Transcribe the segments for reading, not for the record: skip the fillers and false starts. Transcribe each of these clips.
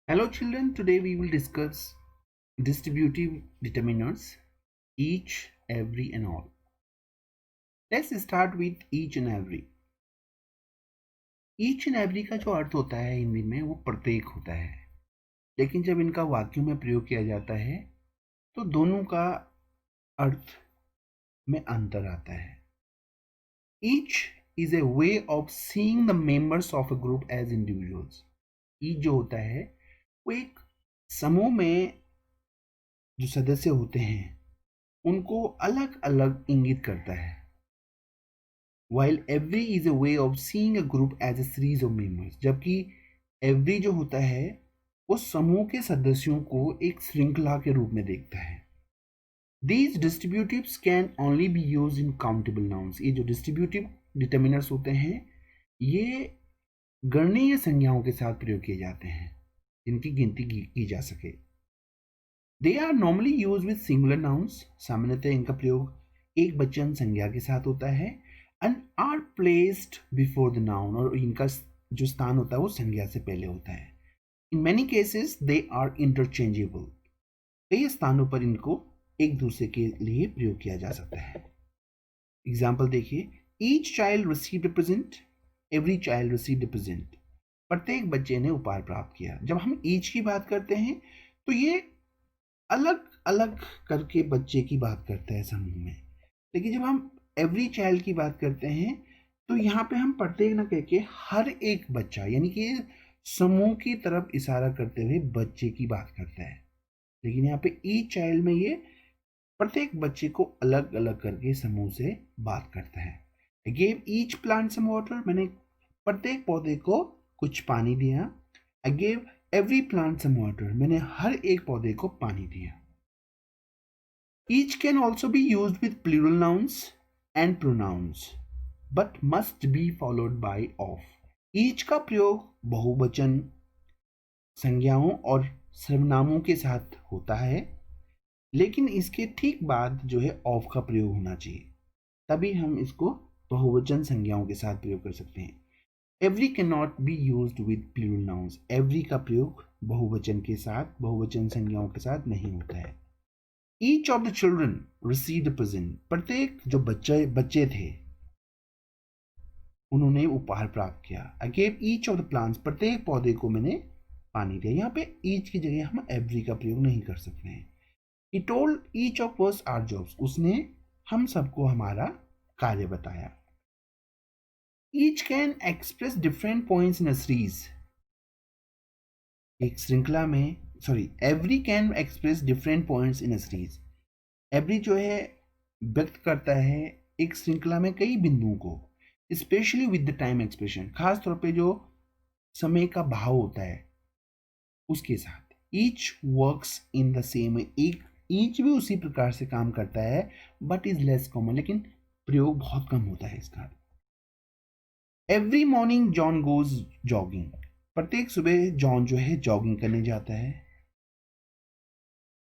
Hello children, today we will discuss distributive determinants, each, every and all. Let's start with each and every. Each and every का जो अर्थ होता है हिंदी में वो प्रत्येक होता है, लेकिन जब इनका वाक्यों में प्रयोग किया जाता है तो दोनों का अर्थ में अंतर आता है. Each is a way of seeing the members of a group as individuals. Each जो होता है वो एक समूह में जो सदस्य होते हैं उनको अलग अलग इंगित करता है. While every is a way of seeing a group as a series of members, जबकि every जो होता है वो समूह के सदस्यों को एक श्रृंखला के रूप में देखता है. These distributives can only be used in countable nouns. ये जो distributive determinants होते हैं ये गणनीय संज्ञाओं के साथ प्रयोग किए जाते हैं जिनकी गिनती की जा सके. They are normally used with singular nouns. सामान्यतः इनका प्रयोग एक वचन संज्ञा के साथ होता है. And are placed before the noun, और इनका जो स्थान होता है वो संज्ञा से पहले होता है. In many cases they are interchangeable. कई स्थानों पर इनको एक दूसरे के लिए प्रयोग किया जा सकता है. एग्जाम्पल देखिए, each child received a present, every child received a present. प्रत्येक बच्चे ने उपहार प्राप्त किया. जब हम each की बात करते हैं तो ये अलग अलग करके बच्चे की बात करता है समूह में, लेकिन जब हम एवरी चाइल्ड की बात करते हैं तो यहाँ पे हम प्रत्येक न कह के हर एक बच्चा यानी कि समूह की तरफ इशारा करते हुए बच्चे की बात करता है. लेकिन यहाँ पे ईच चाइल्ड में ये प्रत्येक बच्चे को अलग अलग करके समूह से बात करता है. I gave each plant some water, मैंने प्रत्येक पौधे को कुछ पानी दिया. I gave every plant some water, मैंने हर एक पौधे को पानी दिया. Each can also be used with plural nouns and pronouns, but must be followed by of. Each का प्रयोग बहुवचन संज्ञाओं और सर्वनामों के साथ होता है, लेकिन इसके ठीक बाद जो है ऑफ का प्रयोग होना चाहिए, तभी हम इसको बहुवचन संज्ञाओं के साथ प्रयोग कर सकते हैं. Every cannot be used with plural nouns. Every का प्रयोग बहुवचन के साथ, बहुवचन संज्ञाओं के साथ नहीं होता है. Each of the children received a present. प्रत्येक जो बच्चे थे उन्होंने उपहार प्राप्त किया. I gave each of the plants. प्रत्येक पौधे को मैंने पानी दिया. यहाँ पे each की जगह हम every का प्रयोग नहीं कर सकते हैं. He told each of us our jobs. उसने हम सबको हमारा कार्य बताया. Each can express different points in a series. एक श्रृंखला में every can express different points in a series. every जो है व्यक्त करता है एक श्रृंखला में कई बिंदुओं को, specially with the time expression, खास तौर पे जो समय का भाव होता है उसके साथ. Each works in the same, एक ईच भी उसी प्रकार से काम करता है बट इज लेस कॉमन, लेकिन प्रयोग बहुत कम होता है इसका. Every morning John goes jogging. प्रत्येक सुबह जॉन जो है जॉगिंग करने जाता है.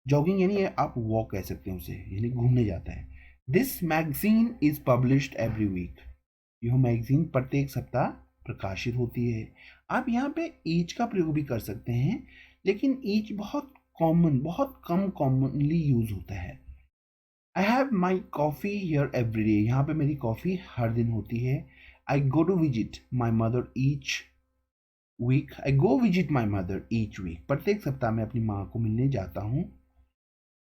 जॉगिंग यानी आप वॉक कह सकते हैं उसे, यानी घूमने जाता है. This magazine is published every week. यह मैगजीन प्रत्येक सप्ताह प्रकाशित होती है. आप यहाँ पे ईच का प्रयोग भी कर सकते हैं, लेकिन ईच बहुत कम कॉमनली यूज होता है. I have my coffee here every day. यहाँ पे मेरी कॉफी हर दिन होती है. I go to visit my mother each week. I go visit my mother each week. प्रत्येक सप्ताह में अपनी माँ को मिलने जाता हूँ,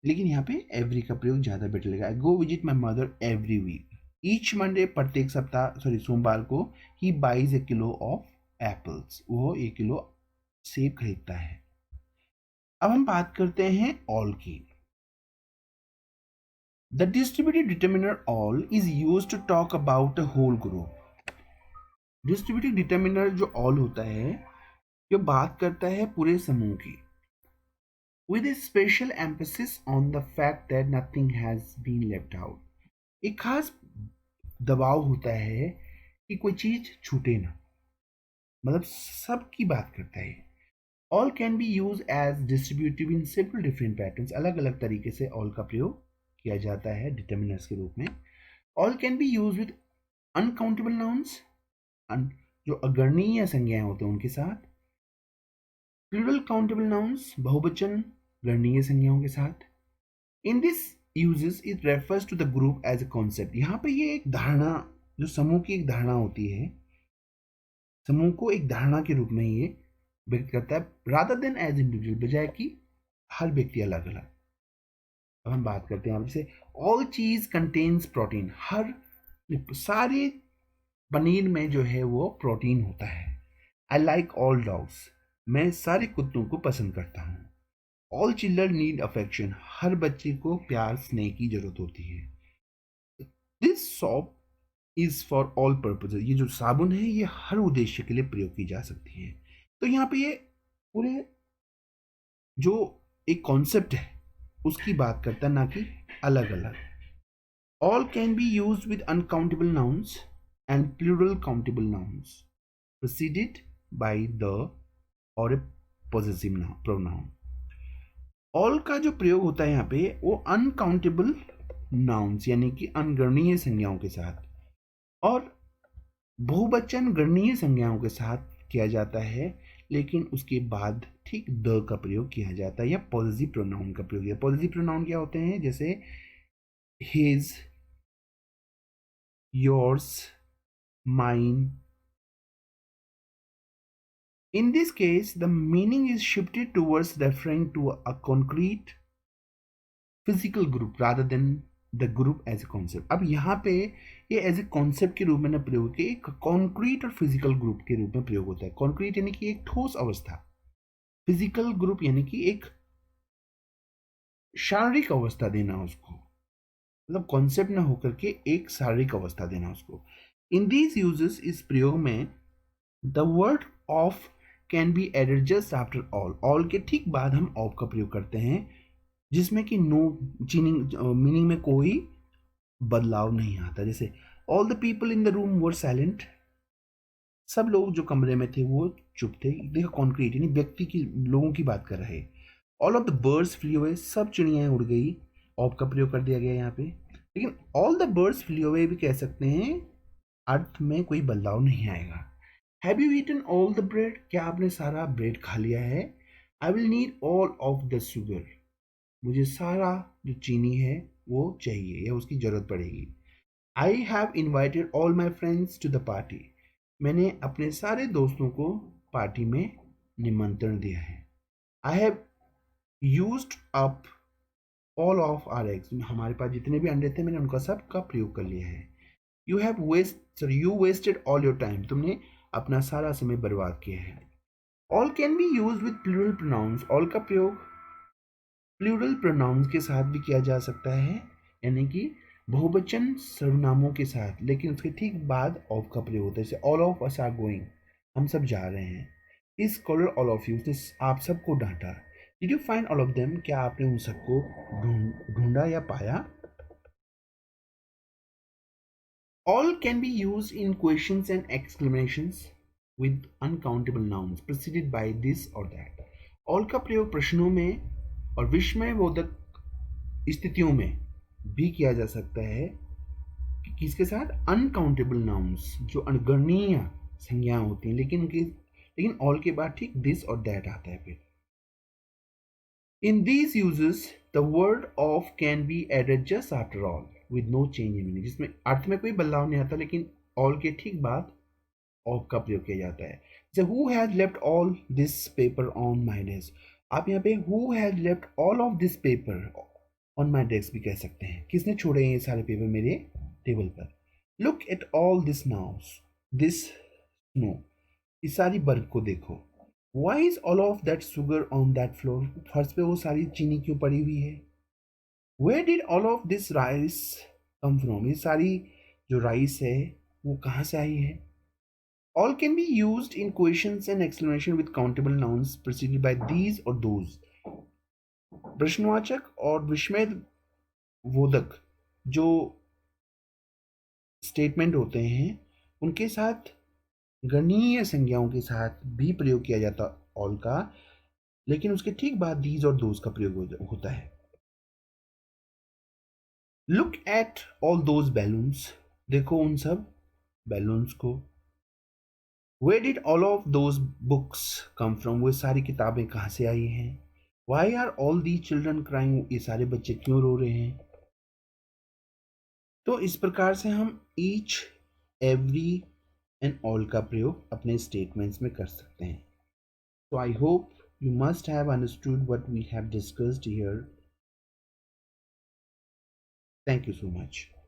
लेकिन यहाँ पे एवरी का प्रयोग ज्यादा बेटर लगेगा. I go visit my mother every week. Each Monday, प्रत्येक सप्ताह सोमवार को, he buys a kilo of apples. वो 1 किलो सेब खरीदता है. अब हम बात करते हैं ऑल की. The distributive determiner all is used to talk about a whole group. Distributive determiner जो ऑल होता है जो बात करता है पूरे समूह की, with a special emphasis on the fact that nothing has been left out. एक खास दबाव होता है कि कोई चीज छूटे ना, मतलब सबकी बात करता है. All can be use as distributive in several different patterns. अलग अलग तरीके से ऑल का प्रयोग किया जाता है डिटर्मिनर्स के रूप में. All can be use with uncountable nouns, जो अगणनीय संज्ञाएं होते हैं उनके साथ. प्लूरल काउंटेबल नाउन्स बहुवचन गणनीय संज्ञाओं के साथ। In this uses it refers to the group as a concept. यहाँ पे ये एक धारणा, जो समूह की एक धारणा होती है, समूह को एक धारणा के रूप में ये व्यक्त करता है, रादर देन एज इंडिविजुअल, बजाय कि हर व्यक्ति अलग अलग। अब हम बात करते हैं यहाँ से, ऑल चीज कंटेन्स प्रोटीन। हर सारे पनीर में जो है वो प्रोटीन होता है। I like all dogs. मैं सारे कुत्तों को पसंद करता हूँ। All children need affection. हर बच्चे को प्यार स्नेह की जरूरत होती है। This soap is for all purpose. ये जो साबुन है ये हर उद्देश्य के लिए प्रयोग की जा सकती है। तो यहाँ पे ये पूरे जो एक कॉन्सेप्ट है उसकी बात करता है, ना कि अलग अलग। All can be use with uncountable nouns and plural countable nouns preceded by the or a possessive pronoun. All का जो प्रयोग होता है यहाँ पे वो अनकाउंटेबल नाउन्स यानी कि अनगणनीय संज्ञाओं के साथ, और बहुवचन गणनीय संज्ञाओं के साथ किया जाता है, लेकिन उसके बाद ठीक द का प्रयोग किया जाता है या पॉजिटिव प्रोनाउन का प्रयोग। पॉजिटिव प्रोनाउन क्या होते हैं, जैसे his, yours, mine. In this case, the meaning is shifted towards referring to a concrete physical group rather than the group as a concept. अब यहाँ पे ये एज ए कॉन्सेप्ट के रूप में ना प्रयोग किया, एक कॉन्क्रीट और फिजिकल ग्रुप के रूप में प्रयोग होता है। कॉन्क्रीट यानी कि एक ठोस अवस्था, फिजिकल ग्रुप यानी कि एक शारीरिक अवस्था देना उसको, मतलब कॉन्सेप्ट ना होकर के एक शारीरिक अवस्था देना उसको। इन दीज यूजेस, इस प्रयोग में the word of can be added just after all. All के ठीक बाद हम ऑफ का प्रयोग करते हैं, जिसमें कि नो मीनिंग में कोई बदलाव नहीं आता। जैसे all the people in the room were silent. सब लोग जो कमरे में थे वो चुप थे। देखो कॉन्क्रीट यानी व्यक्ति की, लोगों की बात कर रहे हैं। All of the birds flee away. सब चिड़ियाएं उड़ गई। ऑफ का प्रयोग कर दिया गया यहाँ पे। लेकिन all the birds flee away भी कह सकते हैं, अर्थ में कोई बदलाव नहीं आएगा। Have you eaten all the bread. क्या आपने सारा ब्रेड खा लिया है। I will need all of the sugar. मुझे सारा जो चीनी है वो चाहिए या उसकी जरूरत पड़ेगी। I have invited all my friends to the party. मैंने अपने सारे दोस्तों को पार्टी में निमंत्रण दिया है। I have used up all of our eggs. हमारे पास जितने भी अंडे थे मैंने उनका सब का प्रयोग कर लिया है। You wasted all your time. तुमने अपना सारा समय बर्बाद किया है। All can be use with plural pronouns. All का प्रयोग प्लूरल प्रोनाउंस के साथ भी किया जा सकता है, यानी कि बहुवचन सर्वनामों के साथ, लेकिन उसके ठीक बाद ऑफ का प्रयोग होता है। जैसे all of us are going. हम सब जा रहे हैं। इस कॉलर ऑल ऑफ यू। उसने आप सबको डांटा। Did you find all of them. क्या आपने उन सबको ढूंढा या पाया। All can be used in questions and exclamations with uncountable nouns preceded by this or that. All का प्रयोग प्रश्नों में और विस्मयबोधक स्थितियों में भी किया जा सकता है, कि किसके साथ, अनकाउंटेबल नाउन्स जो अनगणनीय संज्ञाएं होती हैं, लेकिन ऑल के बाद ठीक दिस और दैट आता है फिर। In these uses the word of can be added just after all with no change in meaning. जिसमें अर्थ में कोई बदलाव नहीं आता, लेकिन ऑल के ठीक बाद ऑफ का प्रयोग किया जाता है। जैसे who has left all this paper on my desk. आप यहाँ पे who has left all of this paper on my desk भी कह सकते हैं। किसने छोड़े हैं ये सारे पेपर मेरे टेबल पर। लुक एट ऑल दिस नाउस दिस स्नो। इस सारी बर्फ को देखो। Why is all of that sugar on that floor. फर्श पे वो सारी चीनी क्यों पड़ी हुई है। Where did all of this rice come from? ये सारी जो राइस है वो कहाँ से आई है। All can be used in questions and explanation with countable nouns preceded by these or those. प्रश्नवाचक और विस्मयबोधक जो स्टेटमेंट होते हैं उनके साथ गणनीय संज्ञाओं के साथ भी प्रयोग किया जाता ऑल का, लेकिन उसके ठीक बाद दीज और दोज का प्रयोग होता है। Look at all those balloons. देखो उन सब बैलून्स को। Where did all of those books come from? वो सारी किताबें कहाँ से आई हैं? Why are all these children crying? ये सारे बच्चे क्यों रो रहे हैं? तो इस प्रकार से हम each, every and all का प्रयोग अपने statements में कर सकते हैं. So I hope you must have understood what we have discussed here. Thank you so much.